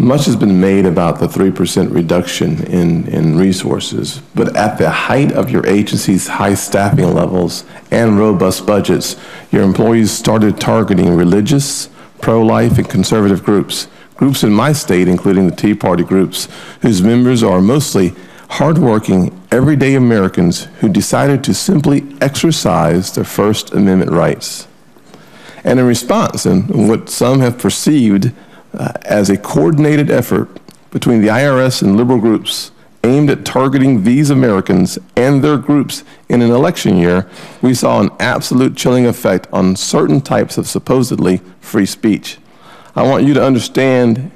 Much has been made about the 3% reduction in resources, but at the height of your agency's high staffing levels and robust budgets, your employees started targeting religious, pro-life, and conservative groups. Groups in my state, including the Tea Party groups, whose members are mostly hardworking, everyday Americans who decided to simply exercise their First Amendment rights. And in response, and what some have perceived as a coordinated effort between the IRS and liberal groups aimed at targeting these Americans and their groups in an election year, we saw an absolute chilling effect on certain types of supposedly free speech. I want you to understand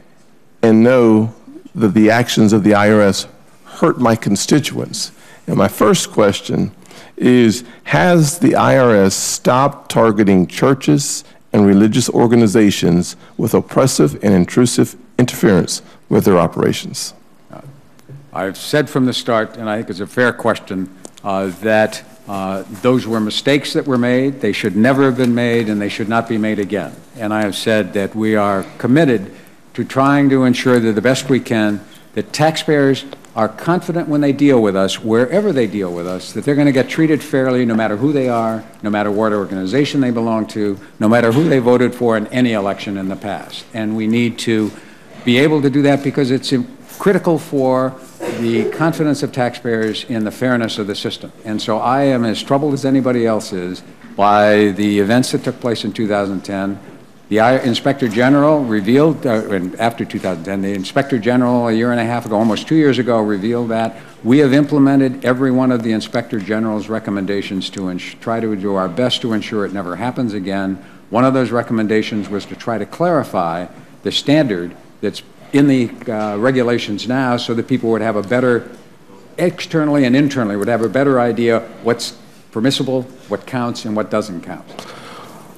and know that the actions of the IRS hurt my constituents. And my first question is, has the IRS stopped targeting churches and religious organizations with oppressive and intrusive interference with their operations? I've said from the start, and I think it's a fair question, that those were mistakes that were made. They should never have been made, and they should not be made again. And I have said that we are committed to trying to ensure that the best we can, that taxpayers are confident when they deal with us, wherever they deal with us, that they're going to get treated fairly no matter who they are, no matter what organization they belong to, no matter who they voted for in any election in the past. And we need to be able to do that because it's critical for the confidence of taxpayers in the fairness of the system. And so I am as troubled as anybody else is by the events that took place in 2010. The Inspector General revealed, after 2010, the Inspector General a year and a half ago, almost 2 years ago, revealed that we have implemented every one of the Inspector General's recommendations to try to do our best to ensure it never happens again. One of those recommendations was to try to clarify the standard that's in the regulations now so that people would have a better, externally and internally, would have a better idea what's permissible, what counts, and what doesn't count.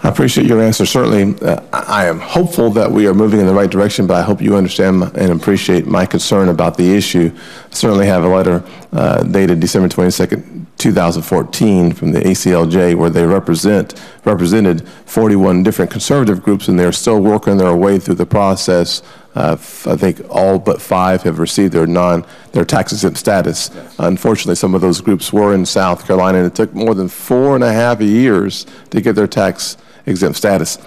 I appreciate your answer. Certainly, I am hopeful that we are moving in the right direction, but I hope you understand and appreciate my concern about the issue. I certainly have a letter dated December 22nd, 2014 from the ACLJ where they represented 41 different conservative groups, and they're still working their way through the process. I think all but 5 have received their tax-exempt status. Yes. Unfortunately, some of those groups were in South Carolina, and it took more than 4.5 years to get their tax-exempt status.